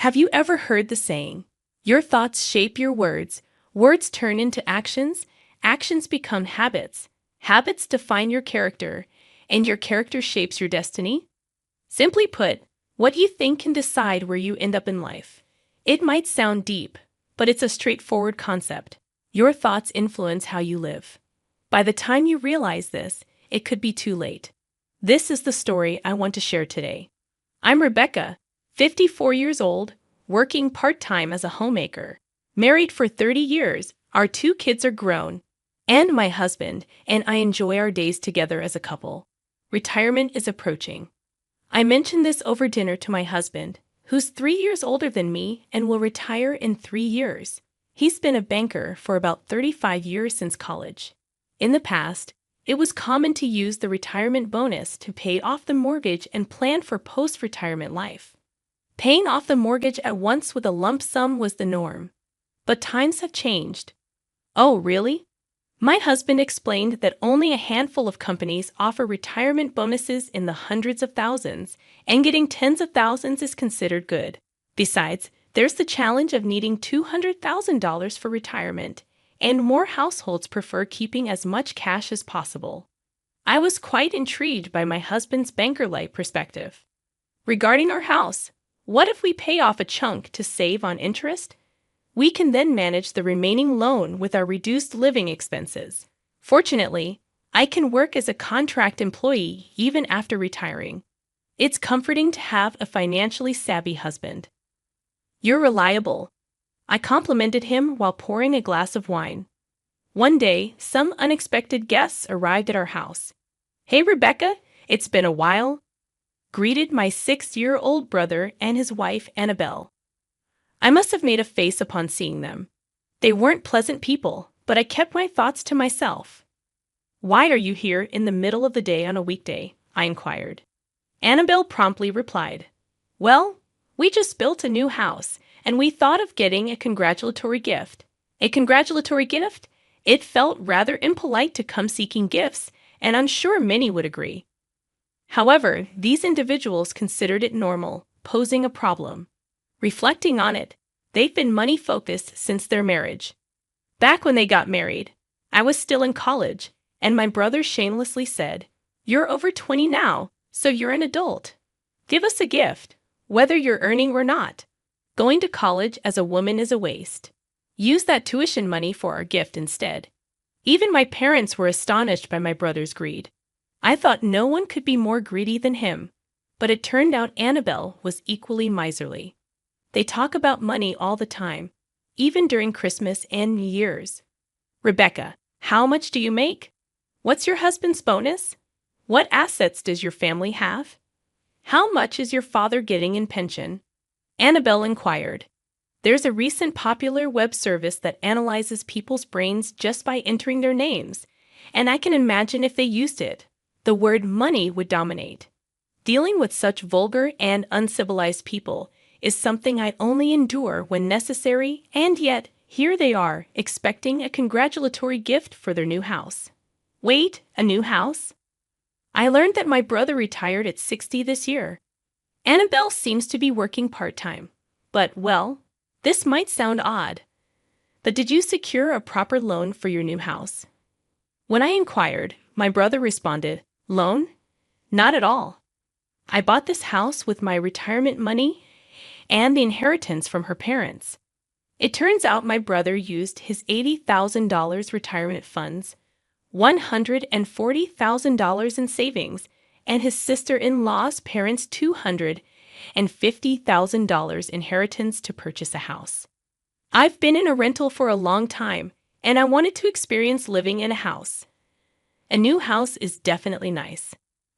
Have you ever heard the saying, your thoughts shape your words, words turn into actions, actions become habits, habits define your character, and your character shapes your destiny? Simply put, what you think can decide where you end up in life. It might sound deep, but it's a straightforward concept. Your thoughts influence how you live. By the time you realize this, it could be too late. This is the story I want to share today. I'm Rebecca, 54 years old, working part-time as a homemaker. Married for 30 years, our 2 kids are grown, and my husband and I enjoy our days together as a couple. Retirement is approaching. I mentioned this over dinner to my husband, who's 3 years older than me and will retire in 3 years. He's been a banker for about 35 years since college. In the past, it was common to use the retirement bonus to pay off the mortgage and plan for post-retirement life. Paying off the mortgage at once with a lump sum was the norm. But times have changed. Oh, really? My husband explained that only a handful of companies offer retirement bonuses in the hundreds of thousands, and getting tens of thousands is considered good. Besides, there's the challenge of needing $200,000 for retirement, and more households prefer keeping as much cash as possible. I was quite intrigued by my husband's banker-like perspective. Regarding our house, what if we pay off a chunk to save on interest? We can then manage the remaining loan with our reduced living expenses. Fortunately, I can work as a contract employee even after retiring. It's comforting to have a financially savvy husband. You're reliable. I complimented him while pouring a glass of wine. One day, some unexpected guests arrived at our house. "Hey, Rebecca, it's been a while," greeted my 6-year-old brother and his wife, Annabelle. I must have made a face upon seeing them. They weren't pleasant people, but I kept my thoughts to myself. "Why are you here in the middle of the day on a weekday?" I inquired. Annabelle promptly replied, "Well, we just built a new house, and we thought of getting a congratulatory gift." A congratulatory gift? It felt rather impolite to come seeking gifts, and I'm sure many would agree. However, these individuals considered it normal, posing a problem. Reflecting on it, they've been money-focused since their marriage. Back when they got married, I was still in college, and my brother shamelessly said, "You're over 20 now, so you're an adult. Give us a gift, whether you're earning or not. Going to college as a woman is a waste. Use that tuition money for our gift instead." Even my parents were astonished by my brother's greed. I thought no one could be more greedy than him, but it turned out Annabelle was equally miserly. They talk about money all the time, even during Christmas and New Year's. "Rebecca, how much do you make? What's your husband's bonus? What assets does your family have? How much is your father getting in pension?" Annabelle inquired. There's a recent popular web service that analyzes people's brains just by entering their names, and I can imagine if they used it, the word money would dominate. Dealing with such vulgar and uncivilized people is something I only endure when necessary, and yet, here they are, expecting a congratulatory gift for their new house. Wait, a new house? I learned that my brother retired at 60 this year. Annabelle seems to be working part-time. But, well, this might sound odd. But did you secure a proper loan for your new house? When I inquired, my brother responded, "Loan? Not at all. I bought this house with my retirement money and the inheritance from her parents." It turns out my brother used his $80,000 retirement funds, $140,000 in savings, and his sister-in-law's parents' $250,000 inheritance to purchase a house. I've been in a rental for a long time, and I wanted to experience living in a house. A new house is definitely nice.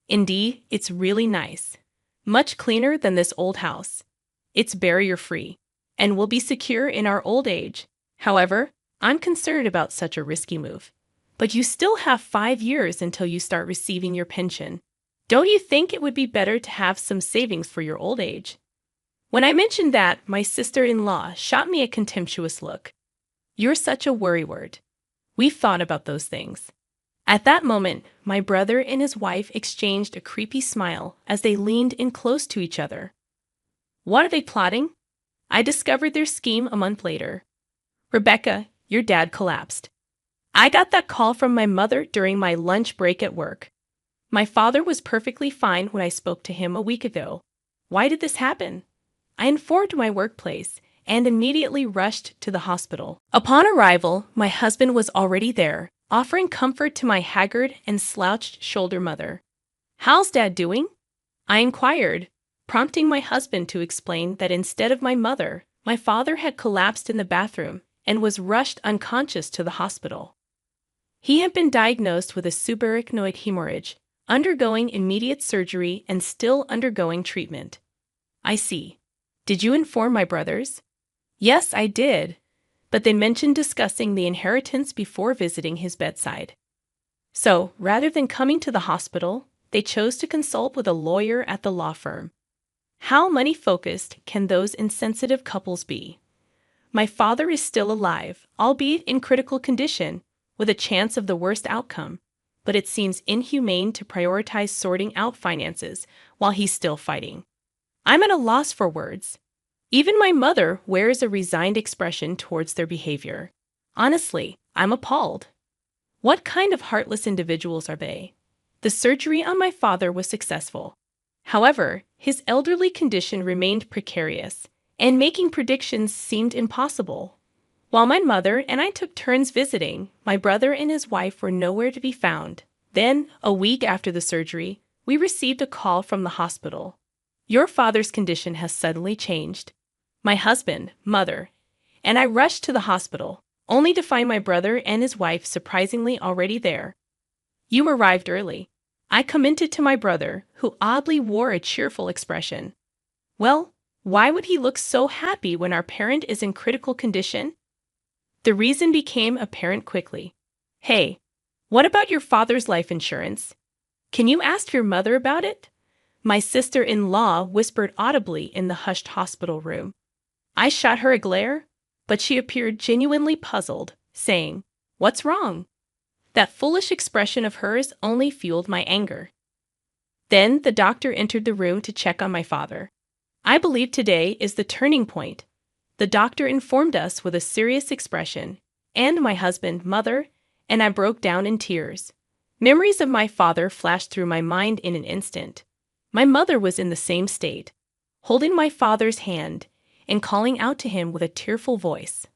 Indeed, it's really nice. Much cleaner than this old house. It's barrier-free, and will be secure in our old age. However, I'm concerned about such a risky move. But you still have 5 years until you start receiving your pension. Don't you think it would be better to have some savings for your old age? When I mentioned that, my sister-in-law shot me a contemptuous look. "You're such a worrywart. We've thought about those things." At that moment, my brother and his wife exchanged a creepy smile as they leaned in close to each other. What are they plotting? I discovered their scheme a month later. Rebecca, your dad collapsed. I got that call from my mother during my lunch break at work. My father was perfectly fine when I spoke to him a week ago. Why did this happen? I informed my workplace and immediately rushed to the hospital. Upon arrival, my husband was already there, offering comfort to my haggard and slouched-shouldered mother. "How's Dad doing?" I inquired, prompting my husband to explain that instead of my mother, my father had collapsed in the bathroom and was rushed unconscious to the hospital. He had been diagnosed with a subarachnoid hemorrhage, undergoing immediate surgery and still undergoing treatment. I see. Did you inform my brothers? Yes, I did, but they mentioned discussing the inheritance before visiting his bedside. So, rather than coming to the hospital, they chose to consult with a lawyer at the law firm. How money-focused can those insensitive couples be? My father is still alive, albeit in critical condition, with a chance of the worst outcome, but it seems inhumane to prioritize sorting out finances while he's still fighting. I'm at a loss for words. Even my mother wears a resigned expression towards their behavior. Honestly, I'm appalled. What kind of heartless individuals are they? The surgery on my father was successful. However, his elderly condition remained precarious, and making predictions seemed impossible. While my mother and I took turns visiting, my brother and his wife were nowhere to be found. Then, a week after the surgery, we received a call from the hospital. "Your father's condition has suddenly changed." My husband, mother, and I rushed to the hospital, only to find my brother and his wife surprisingly already there. "You arrived early." I commented to my brother, who oddly wore a cheerful expression. "Well, why would he look so happy when our parent is in critical condition?" The reason became apparent quickly. "Hey, what about your father's life insurance? Can you ask your mother about it?" My sister-in-law whispered audibly in the hushed hospital room. I shot her a glare, but she appeared genuinely puzzled, saying, "What's wrong?" That foolish expression of hers only fueled my anger. Then the doctor entered the room to check on my father. I believe today is the turning point. The doctor informed us with a serious expression, and my husband, mother, and I broke down in tears. Memories of my father flashed through my mind in an instant. My mother was in the same state, holding my father's hand and calling out to him with a tearful voice.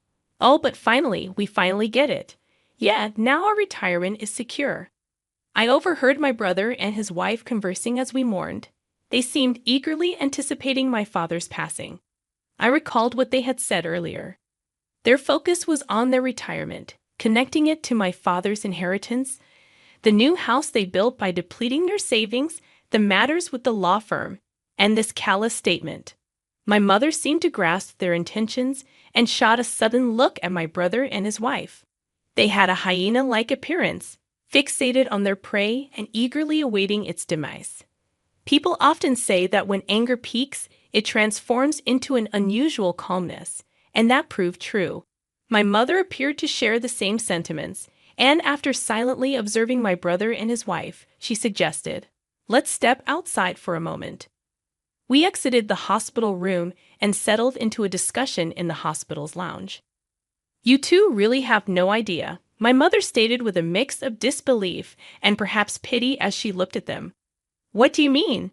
"Oh, but we finally get it. Yeah, now our retirement is secure." I overheard my brother and his wife conversing as we mourned. They seemed eagerly anticipating my father's passing. I recalled what they had said earlier. Their focus was on their retirement, connecting it to my father's inheritance, the new house they built by depleting their savings, the matters with the law firm, and this callous statement. My mother seemed to grasp their intentions and shot a sudden look at my brother and his wife. They had a hyena-like appearance, fixated on their prey and eagerly awaiting its demise. People often say that when anger peaks, it transforms into an unusual calmness, and that proved true. My mother appeared to share the same sentiments, and after silently observing my brother and his wife, she suggested, "Let's step outside for a moment." We exited the hospital room and settled into a discussion in the hospital's lounge. "You two really have no idea," my mother stated with a mix of disbelief and perhaps pity as she looked at them. "What do you mean?"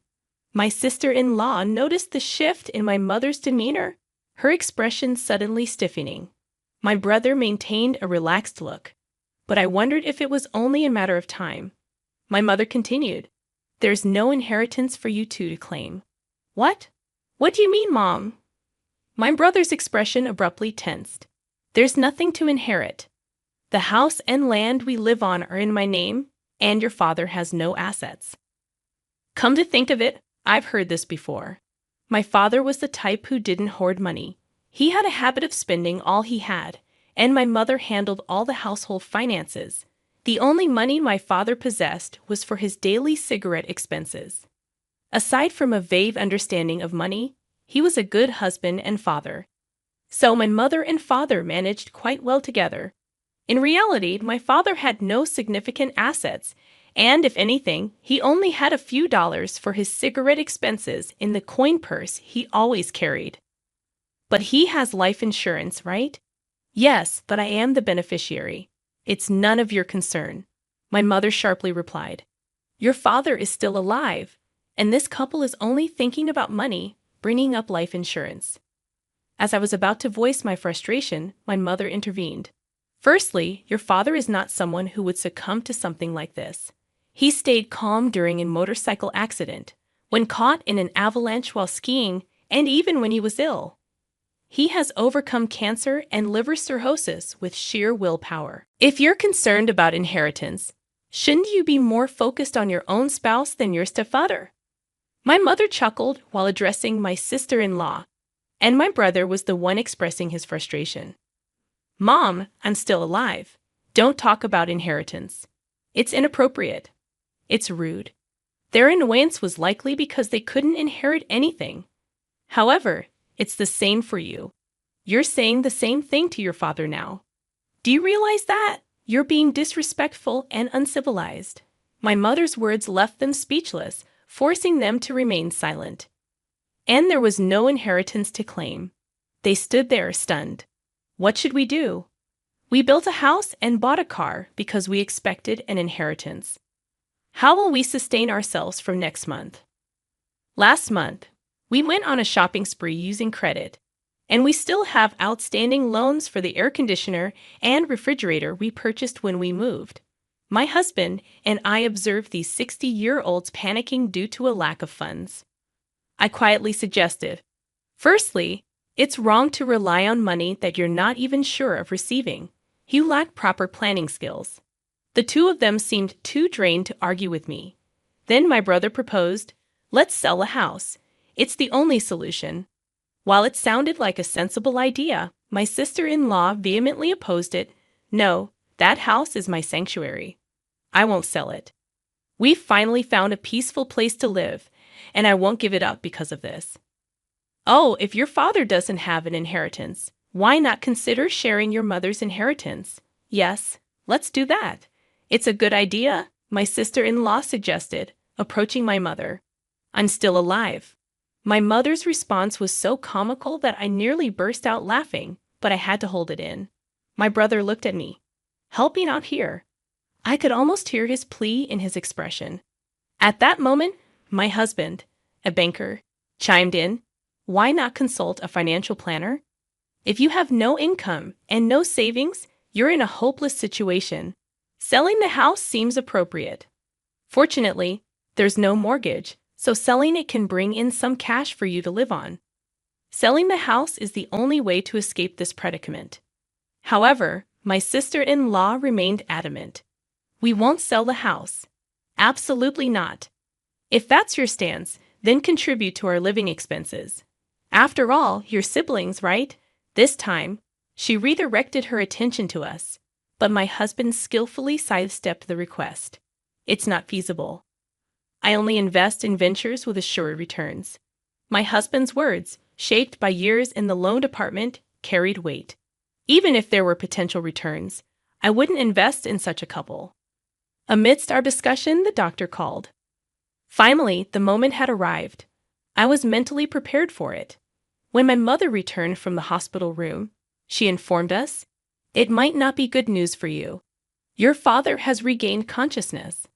My sister-in-law noticed the shift in my mother's demeanor, her expression suddenly stiffening. My brother maintained a relaxed look, but I wondered if it was only a matter of time. My mother continued, "There's no inheritance for you two to claim." "What? What do you mean, Mom?" My brother's expression abruptly tensed. "There's nothing to inherit. The house and land we live on are in my name, and your father has no assets." Come to think of it, I've heard this before. My father was the type who didn't hoard money. He had a habit of spending all he had, and my mother handled all the household finances. The only money my father possessed was for his daily cigarette expenses. Aside from a vague understanding of money, he was a good husband and father. So my mother and father managed quite well together. In reality, my father had no significant assets, and if anything, he only had a few dollars for his cigarette expenses in the coin purse he always carried. But he has life insurance, right? Yes, but I am the beneficiary. It's none of your concern. My mother sharply replied. Your father is still alive, and this couple is only thinking about money, bringing up life insurance. As I was about to voice my frustration, my mother intervened. Firstly, your father is not someone who would succumb to something like this. He stayed calm during a motorcycle accident, when caught in an avalanche while skiing, and even when he was ill. He has overcome cancer and liver cirrhosis with sheer willpower. If you're concerned about inheritance, shouldn't you be more focused on your own spouse than your stepfather? My mother chuckled while addressing my sister-in-law, and my brother was the one expressing his frustration. Mom, I'm still alive. Don't talk about inheritance. It's inappropriate. It's rude. Their annoyance was likely because they couldn't inherit anything. However, it's the same for you. You're saying the same thing to your father now. Do you realize that? You're being disrespectful and uncivilized. My mother's words left them speechless, forcing them to remain silent. And there was no inheritance to claim. They stood there stunned. What should we do? We built a house and bought a car because we expected an inheritance. How will we sustain ourselves from next month? Last month, we went on a shopping spree using credit, and we still have outstanding loans for the air conditioner and refrigerator we purchased when we moved. My husband and I observed these 60-year-olds panicking due to a lack of funds. I quietly suggested, firstly, it's wrong to rely on money that you're not even sure of receiving. You lack proper planning skills. The two of them seemed too drained to argue with me. Then my brother proposed, let's sell a house. It's the only solution. While it sounded like a sensible idea, my sister-in-law vehemently opposed it. No, that house is my sanctuary. I won't sell it. We've finally found a peaceful place to live, and I won't give it up because of this. Oh, if your father doesn't have an inheritance, why not consider sharing your mother's inheritance? Yes, let's do that. It's a good idea, my sister-in-law suggested, approaching my mother. I'm still alive. My mother's response was so comical that I nearly burst out laughing, but I had to hold it in. My brother looked at me. Help me out here. I could almost hear his plea in his expression. At that moment, my husband, a banker, chimed in. Why not consult a financial planner? If you have no income and no savings, you're in a hopeless situation. Selling the house seems appropriate. Fortunately, there's no mortgage, so selling it can bring in some cash for you to live on. Selling the house is the only way to escape this predicament. However, my sister-in-law remained adamant. We won't sell the house. Absolutely not. If that's your stance, then contribute to our living expenses. After all, you're siblings, right? This time, she redirected her attention to us, but my husband skillfully sidestepped the request. It's not feasible. I only invest in ventures with assured returns. My husband's words, shaped by years in the loan department, carried weight. Even if there were potential returns, I wouldn't invest in such a couple. Amidst our discussion, the doctor called. Finally, the moment had arrived. I was mentally prepared for it. When my mother returned from the hospital room, she informed us, "It might not be good news for you. Your father has regained consciousness."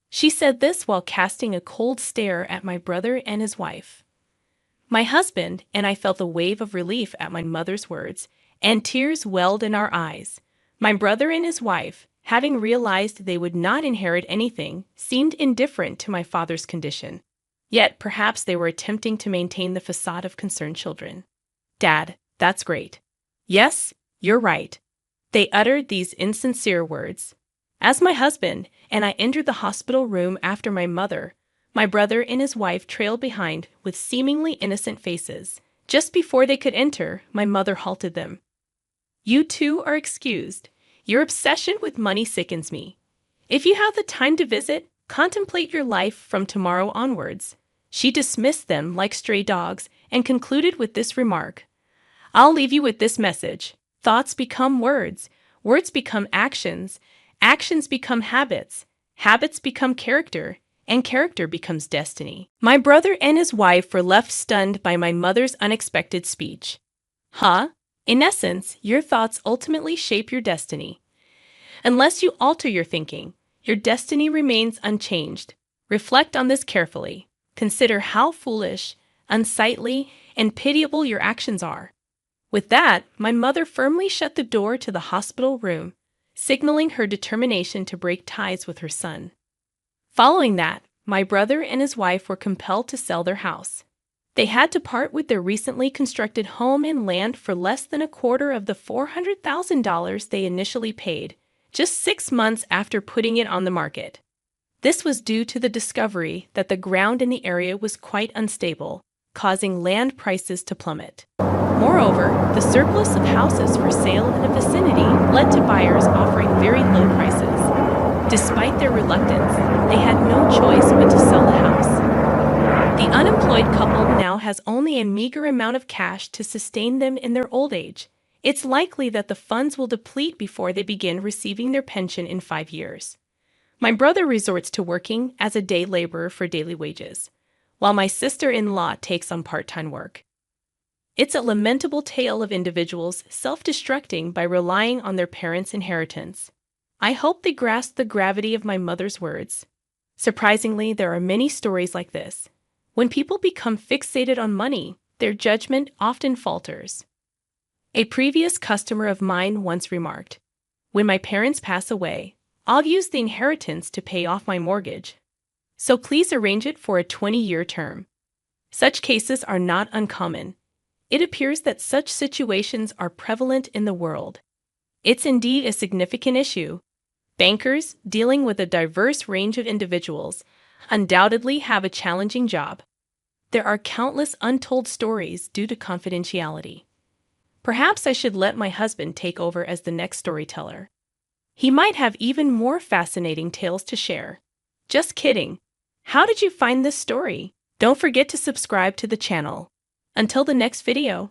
She said this while casting a cold stare at my brother and his wife. My husband and I felt a wave of relief at my mother's words, and tears welled in our eyes. My brother and his wife, having realized they would not inherit anything, seemed indifferent to my father's condition. Yet perhaps they were attempting to maintain the facade of concerned children. "Dad, that's great. Yes, you're right." They uttered these insincere words. As my husband and I entered the hospital room after my mother, my brother and his wife trailed behind with seemingly innocent faces. Just before they could enter, my mother halted them. "You two are excused. Your obsession with money sickens me. If you have the time to visit, contemplate your life from tomorrow onwards." She dismissed them like stray dogs and concluded with this remark. "I'll leave you with this message. Thoughts become words. Words become actions. Actions become habits. Habits become character. And character becomes destiny." My brother and his wife were left stunned by my mother's unexpected speech. Huh? In essence, your thoughts ultimately shape your destiny. Unless you alter your thinking, your destiny remains unchanged. Reflect on this carefully. Consider how foolish, unsightly, and pitiable your actions are. With that, my mother firmly shut the door to the hospital room, signaling her determination to break ties with her son. Following that, my brother and his wife were compelled to sell their house. They had to part with their recently constructed home and land for less than a quarter of the $400,000 they initially paid, just 6 months after putting it on the market. This was due to the discovery that the ground in the area was quite unstable, causing land prices to plummet. Moreover, the surplus of houses for sale in the vicinity led to buyers offering very low prices. Despite their reluctance, they had no choice but to sell the house. The unemployed couple now has only a meager amount of cash to sustain them in their old age. It's likely that the funds will deplete before they begin receiving their pension in 5 years. My brother resorts to working as a day laborer for daily wages, while my sister-in-law takes on part-time work. It's a lamentable tale of individuals self-destructing by relying on their parents' inheritance. I hope they grasp the gravity of my mother's words. Surprisingly, there are many stories like this. When people become fixated on money, their judgment often falters. A previous customer of mine once remarked, "When my parents pass away, I'll use the inheritance to pay off my mortgage. So please arrange it for a 20-year term." Such cases are not uncommon. It appears that such situations are prevalent in the world. It's indeed a significant issue. Bankers, dealing with a diverse range of individuals, undoubtedly have a challenging job. There are countless untold stories due to confidentiality. Perhaps I should let my husband take over as the next storyteller. He might have even more fascinating tales to share. Just kidding. How did you find this story? Don't forget to subscribe to the channel. Until the next video.